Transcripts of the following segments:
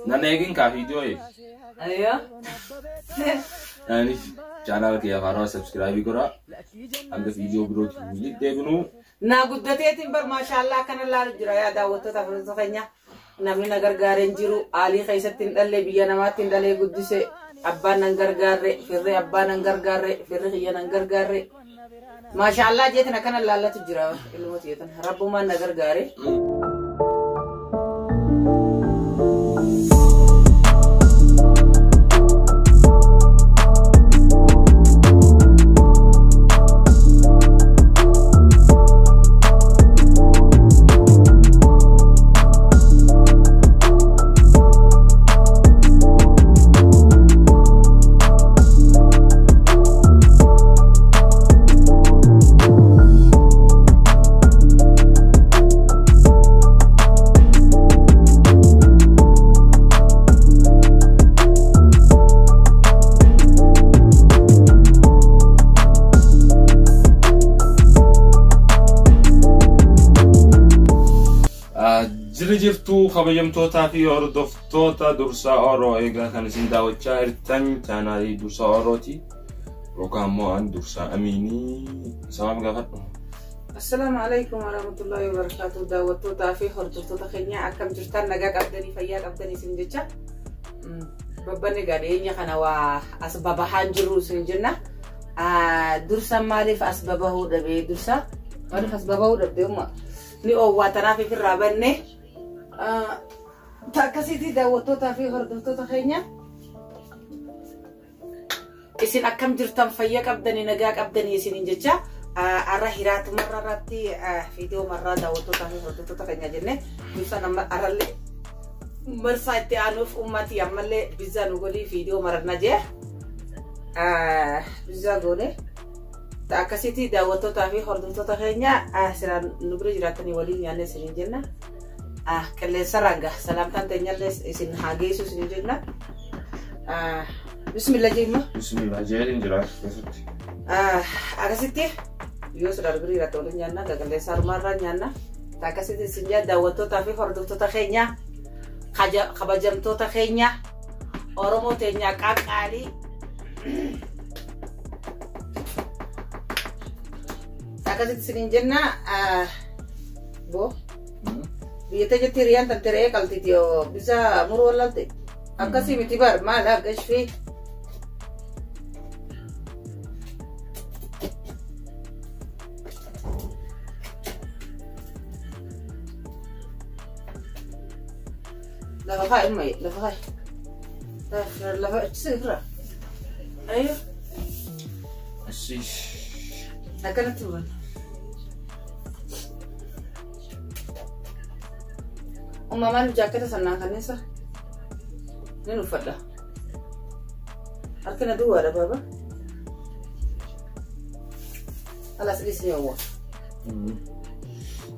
نانيكين كافيديو أيوة يعني channel كي أخارا سبسكرايب يكورا عند فيديو بروت ميلك ديبنو نا قدتي تنبر ما شاء الله كان الله رجرا يا داوتو تفرز خنيا نامي نغرغارن جيرو علي خيستين دله بيا نماتين دله قدسه أبا نغرغار فري أبا نغرغار فري خيا نغرغار ما شاء الله جيتنا كان الله لا تجرا الموت يتن رب ما نغرغار جرجفتو خبيمتوتا في أردفتوتا درسا أورو إيجا كان سنداو تشارتن تاناري درسا أوروتي وكامو عن درسا أميني سلام غفر السلام عليكم ورحمة الله وبركاته داوتوتا في أردفتوتا خنيا أكم جرتان نجاك أبدني فياك أبدني سنجتشا ببني قادينيا كنا وأسباب حنجرو سنجنا درسا مالف أسبابه دبي درسا مالف أسبابه دبي أما ni owwatana fi rabanne takasiti daawwattoota fi hordoftoota keenya isin akkam jirtan fayyaa qabdanii nagaa qabdanii isin jecha arra hiraatu marratti video marra daawwattoota fi hordoftoota keenya jenne bisa nama aralle marsa itti aanuuf ummati ammallee bizza nu godhi video marna je bizza gone takasiti daawwattoota fi hordoftoota keenya asiraan nu bira jiraatanii waliin yaanne isin jenna qilleensa ranga salaamtaan teenyallee isin hageessu isin jenna bismillah jeema bismillah jeerin jiraat akasitti yoo siraan bira jiraatanii waliin yaanna qilleensa armaarraa nyaanna takasiti isin jaa daawwattoota fi hordoftoota keenya kabajamtoota keenya Oromoo teenya qaqqaalii akasit sinin jenna bo biyete jetti riyan tan tere kaltitio bisa muru wallalte akasi mitibar mala gashfi la fa mai la fa la fa sifra ayo ashish أكلت من ما جاكيت سنة كنيسة نينو فدا أكلنا دوارة بابا على سلسلة هو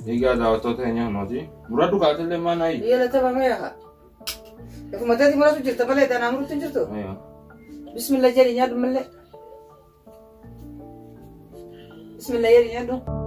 إيجا دعوتو تانية نودي مرادو قاتل لما ناي إيه لا تبا ما يها إذا ما تدي مرادو جرت بلا إذا نامرو تنجرتو أيوة بسم الله جل ياد ملء بسم الله يا ريادو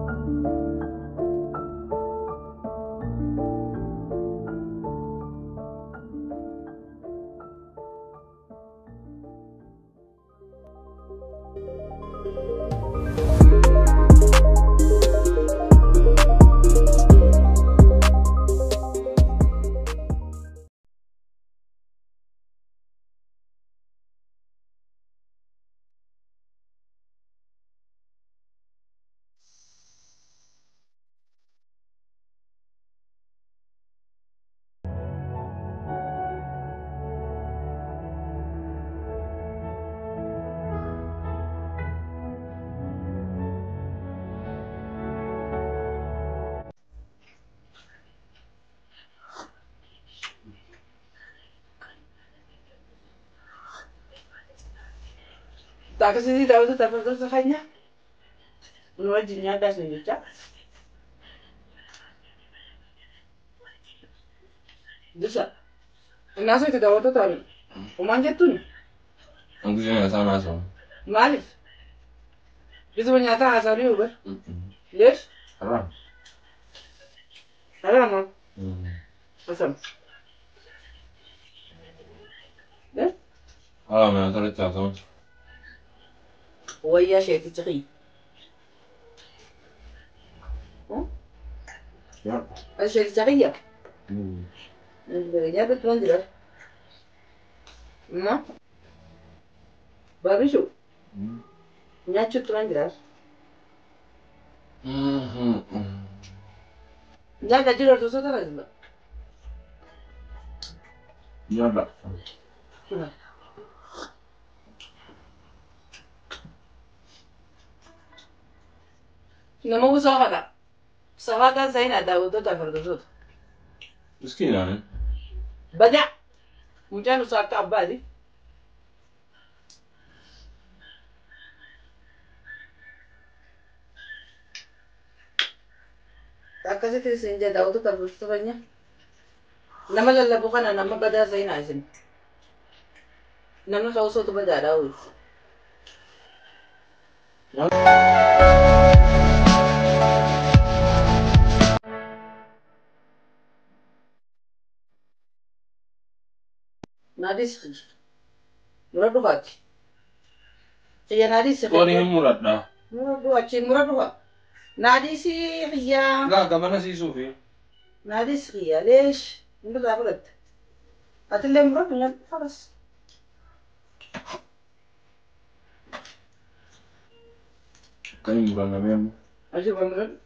takasiti daawwattoota fi hordoftoota keenya nu wajjin nyaadhaa isin jecha Bisa. Nasa itu dapat tuh tadi. Umanjat tuh. Aku sih nggak sama so. Malif. Bisa menyata asal dia ber. Yes. Haram. Haram. Asam. ما طلعت تعتمد. ويا شيء تتغي. يا. الشيء تتغير. الرجال بتنزل. ما. بابي شو. نيا شو تنزل. لا تجيله تصوت لازم. يلا. نمو صهدا. صهدا زين أداود تفرد. مسكين يعني. بدع. مجانو صارت عبادي. Akkasitti isin jedha utuu tarbistu fanya. Nama lallabu kana nama badaa zayina isin. Nama sawusotu badaadha uyi. Nadis muradu hati. Iya nadis. Koni muradna. Muradu achi muradu ha. نادي هي لا كمان اسيسو في نادي هي ليش؟ انت زابرت هتلي مرة خلاص كاين بنا ميم اجي بمرن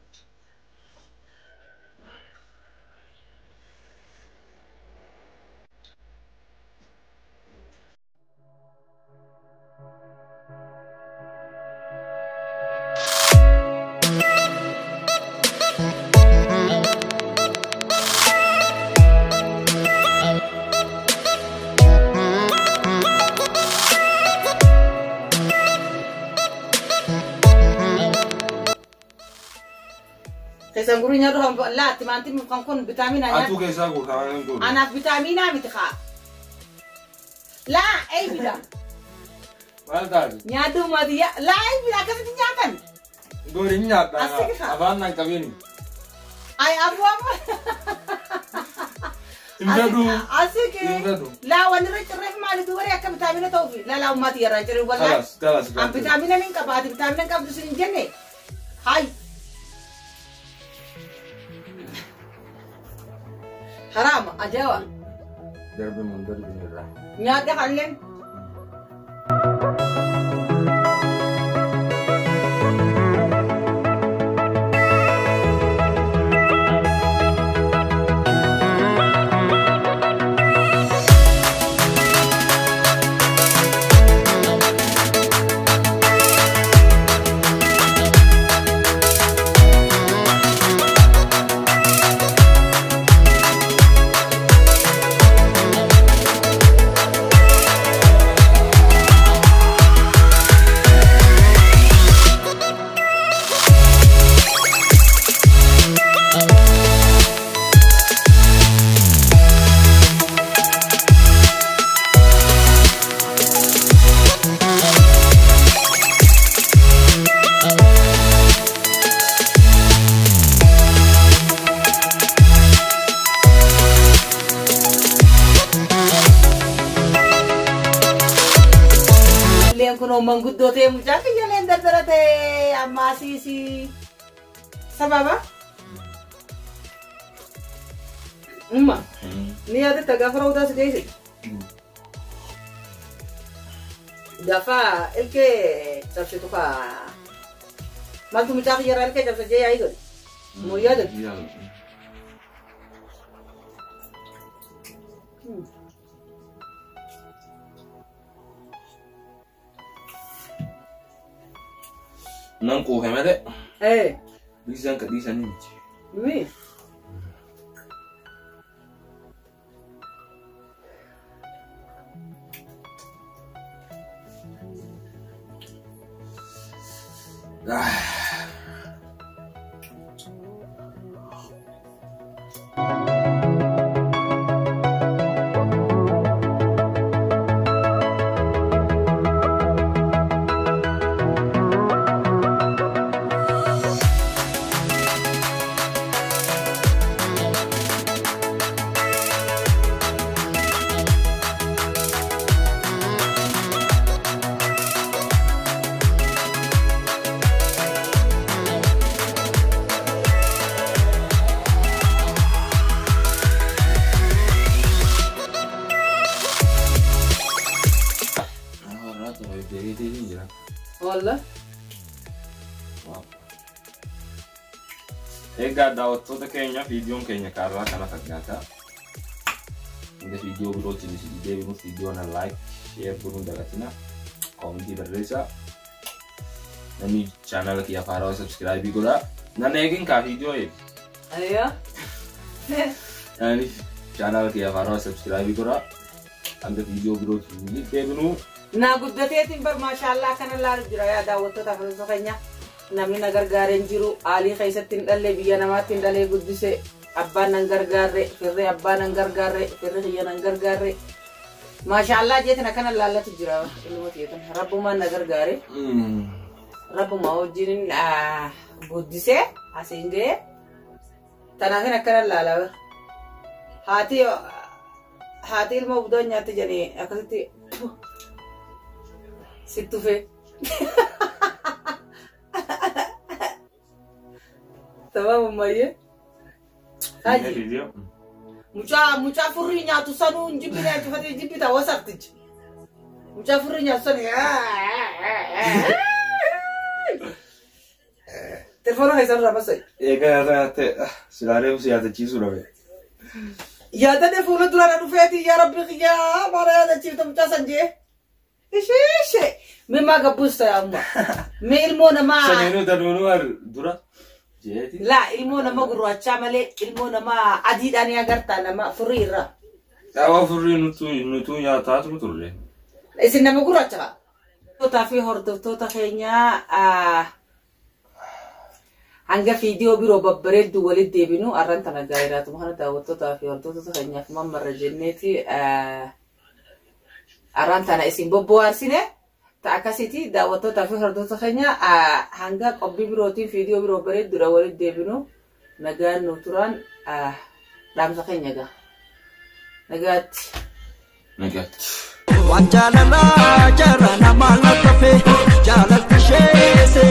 Kesan gurunya doh lah timanti mukangkon vitamin aja. Atu kesa guru kawan guru. Anak vitamin apa itu kak? Lah, bilang. Mal tadi. Nyadu mati ya. Lah, bilang kasih nyatan. Guru nyata. Asik kak. Apaan nak kawin? Ay apa? Imdadu. Asik. Imdadu. Lah, wanita cerah malu tuh ya ke vitamin itu. Lah, mati ya rancang udah. Kalas. Am vitamin ini kak, vitamin kak tuh sini jene. Hai. Haram ajawa. Darbe mundur binirah. Nyata kalian. Kuno mangguddo te mucha que yo le enderderate amasi si sababa ni ada tagafra udah sedih dafa el que sabse toka mal tu mucha que el que sabse ya ido muy ada Nang ko hemade. Disan ka disan ni. Mi. والله egaa daawwattoota keenya viidiyoon keenya kaarraa kana fakkaata. Inga viidiyoo birootiin isin deebinuuf viidiyoon like share godhuun dagatina koomentii barreessaa. Namni channel kiyya faaraa subscribe godhaa. Nan eegin kaa viidiyoo eegi. Ayya. Nani channel kiyya faaraa subscribe godhaa. Anga viidiyoo birootiin deebinuu. Na guddateetiin bar maashaallah kana laalu jira yaa daawwattoota firoota keenya. Namni na gargaareen jiru aalii keessatti hin dhalle biyya namaatti hin dhalee guddise abbaan nan gargaarre firri abbaan nan gargaarre firri kiyya nan gargaarre maashaallah jeetina kana laallatu jira ilmoo teetan rabbumaan na gargaare rabbuma wajjin guddise asiin ga'e tanaafin akkana laala haati ilmoo budoon nyaatti jedhanii akkasitti sittufe تمام مايه هاجي مچا فري نياتو سانو نجيب لي تفتي جيبي تا وسقتج مچا فري نياتو سانو تلفون هيسن رمسي egaa silaalee usiyaata ciisu dhabe يا تلفون دولار رفيتي يا ربي يا مارا يا تشيف مچا سنجي ايش مما قبوستا يا امه مي المونا ما سنينو دنونو درا لا المونا ما قرواتشا مالي المونا ما عديد أنا أقرتا لما فريرة أو فري نتو يا تات متولي إذا ما قرواتشا توتا في هردو توتا خينيا عنجا فيديو بيرو ببرد دوالد ديبينو أرنتا نجايرات مهنا داوت توتا في هردو توتا خينيا في ممر جنتي أرنتا أنا اسم بوبوار سينه تأكسيتي دعوتو تافي هردو تخنيا هنگا قبي بروتين فيديو برو بريد درا ولد ديبنو نجان نوتران دام تخنيا جا نجات وانجالا جرانا ما نطفي جالت شيء